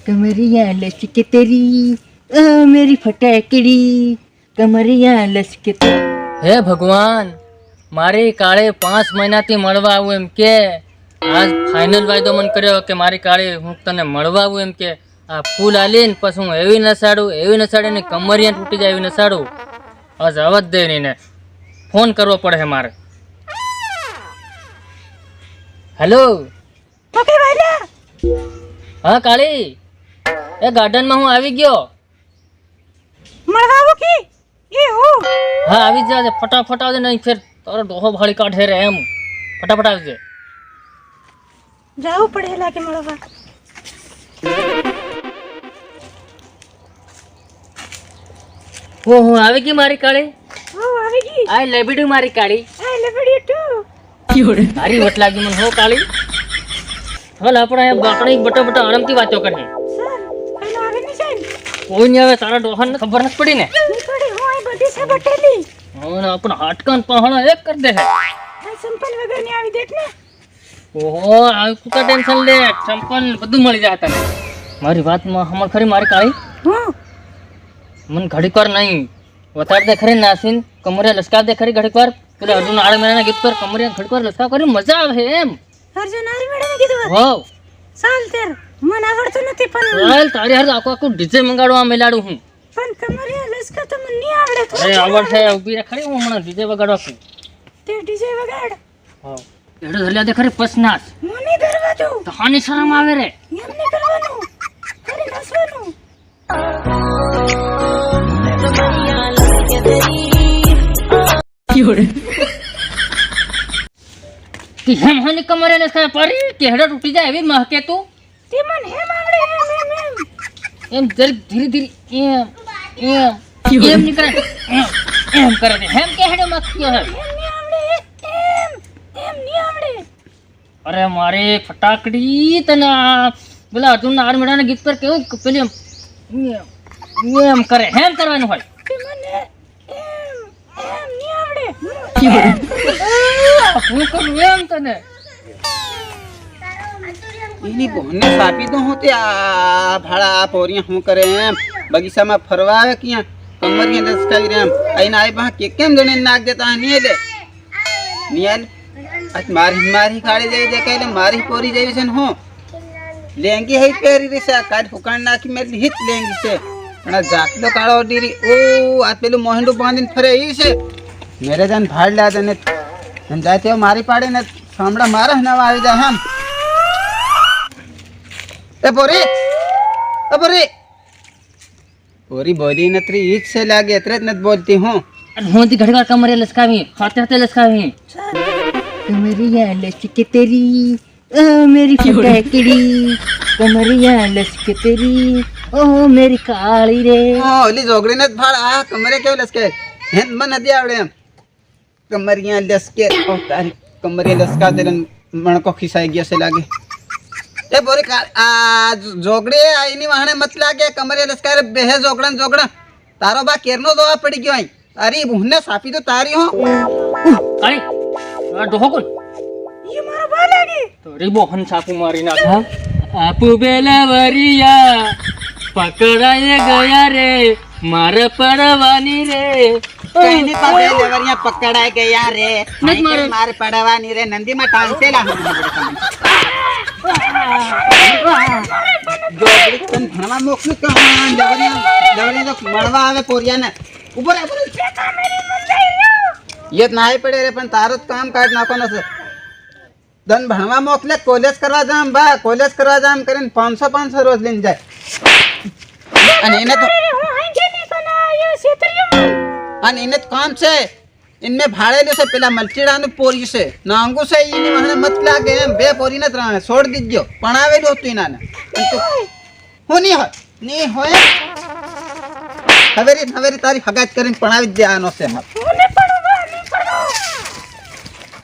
कमरिया लचके तेरी मेरी फटाकड़ी कमरिया लचके હે ભગવાન મારી કાળે 5 મહિનાથી મળવા આવું એમ કે આજ ફાઇનલ વાયદો મને કર્યો કે મારી કાળે હું તને મળવા આવું એમ કે આ ફૂલ આલી ને પછી હું એવી નસાડીને કમરિયા તૂટી જાય એવી નસાડું આજ આવત દે નહીં ને ફોન કરવો પડે છે મારે હેલો હા કાળી એ ગાર્ડનમાં હું આવી ગયો મળવા કે એ હો હા આવી જા ફટાફટ આવજે નહીં ફેર તારો ડોહો ભાળી કાઢે રે એમ ફટાફટ આવજે જાવું પડે લાગે મળવા હો આવી ગઈ મારી કાળી હો આવી ગઈ આઈ લેબડી મારી કાળી આઈ લેબડી ટુ તારી વટ લાગી મને હો કાળી હાલ આપણે બાકડી બટા આરામથી વાતો કરીએ સર પેલો આવે ને સાહેબ કોઈ નહીં આવે તારા ડોહાને ખબર નથી પડી ને થોડી હોય બધી છે બટેલી હા આપણો હાટકાન પહાણો એક કરી દે આ સંપલ વગર ની આવી દેખ ને ઓહો આ કુકા ટેન્શન લે ચંપલ બધું મળી જાય તને મારી વાતમાં હમણ ખરી મારી કાળી હા મને ઘડીક વાર નહીં વતાડ દે ખરી નાસીન કમરિયા લસકા દે ખરી ઘડીક વાર પેલા અર્જુન આડે મહિનાના ગીત પર કમરિયા ઘડીક વાર લસકા કરી મજા આવે એમ અર્જુન આરી મેડમે કીધું હો ચાલ તેર મને આવડતું નથી પણ ચાલ તારી હાર આખું ડીજે મંગાડવા મેલાડું હું પણ કમરિયા લસકા તો મને નહીં આવડે તો અરે આવડશે ઊભી રે ખરી હું હમણાં ડીજે વગાડવા છું તે ડીજે વગાડ હા એડો ધર્યા દે ખરી પસનાસ મને ધરવા દો તો હાની શરમ આવે રે એમ નહીં કરવાનું ખરી નાસવાનું કે હેમ હાની કમરે લસકા પરી કે હેડો તૂટી જાય એવી મહકે તું તે મને હેમ આવડે એમ ધીરે ધીરે એમ નીકળે એમ કરે છે હેમ કે હેડો મક્યો હે એમ નહીં આવડે એમ નહીં આવડે અરે મારે ફટાકડી તને પેલા અર્જુન આર મેળાના ગીત પર કેવું પેલી એમ કરે હેમ કરવાનું હોય તે મને એમ નહીં આવડે હું કરું એમ તને એની બહેનને સાપી દો હું તે આ ભાડા પોરિયા હું કરે એમ બગીચામાં ફરવા આવે ક્યાં કમરિયા લસકાવી રે એમ આઈને આઈ બા કેમ જણે નાખ દેતા નહીં લે નિયાલ આજ મારી કાઢી જઈ દે કઈ મારી પોરી જેવી છે ને હું લેંગી હઈ પહેરી રહી છે આ કાઢ ફુકાણ નાખી મેલી હિત લેંગી છે પણ આ જાતલો કાળો ડીરી ઓ આ પેલું મોહંડું બાંધીને ફરે એ છે મેરે જાન ભાડ લ્યા તને જાય તે મારી પાડે ને સાંભળા મારા નવા આવી જાય હમ એ પોરી બોલી નતરી ઈજ છે લાગે એટલે જ નથી બોલતી હું અને હું ઘડી વાર કમરે લસકાવી હાથે લસકાવી કમરિયા લચકે તેરી मेरी फटाकड़ी कमरिया लचके तेरी ओह मेरी काली रे ઓલી જોગડી ને ભાડ આ કમરે કેવું લસકે હેન મન નથી આવડે એમ કમરિયા લસકે ઓ તારી કમરિયા લસકા દે મણકો ખિસાઈ ગયો છે લાગે એ બોરી આ જોગડી આઈની વાહણે મત લાગે કમરિયા લસકા બેહે જોગડા તારો બા કેરનો દોવા પડી ગયો આઈ તારી બુહને સાપી તો તારી હો કાળી આ ડોહો કોણ ये मारा बा लागे તો રીબો હન સાપુ મારી નાખા આપુ બેલવરિયા પકડાય ગયા રે માર પડવાની રે કઈની પાસે લેવરિયા પકડાય ગયા રે નત મારો માર પડવાની રે નંદી માં ટાંસેલા જોગડી તન ભણવા મોકલું કે લેવરિયા તો મળવા આવે પોરિયાને ઉપર યત નાઈ પડે રે પણ તારો જ કામ કાઢ નાખવાનો છે દન ભણવા મોકલે કોલેજ કરવા જામ બા કોલેજ કરવા જામ કરીને 500 રોજ લઈને જાય અને એને તો અને એને તો કામ છે इनमें भाड़ेલું છે પેલા મલચીડાનું પોરી છે નાંગુ છે ઈની મને મત લાગે એમ બે પોરીને ત્રણ છોડ દીજો પણાવેલું હતું ઇનાને હું ની હોય હવેરી તારી હગાત કરીને પણાવી જ દેવાનો છે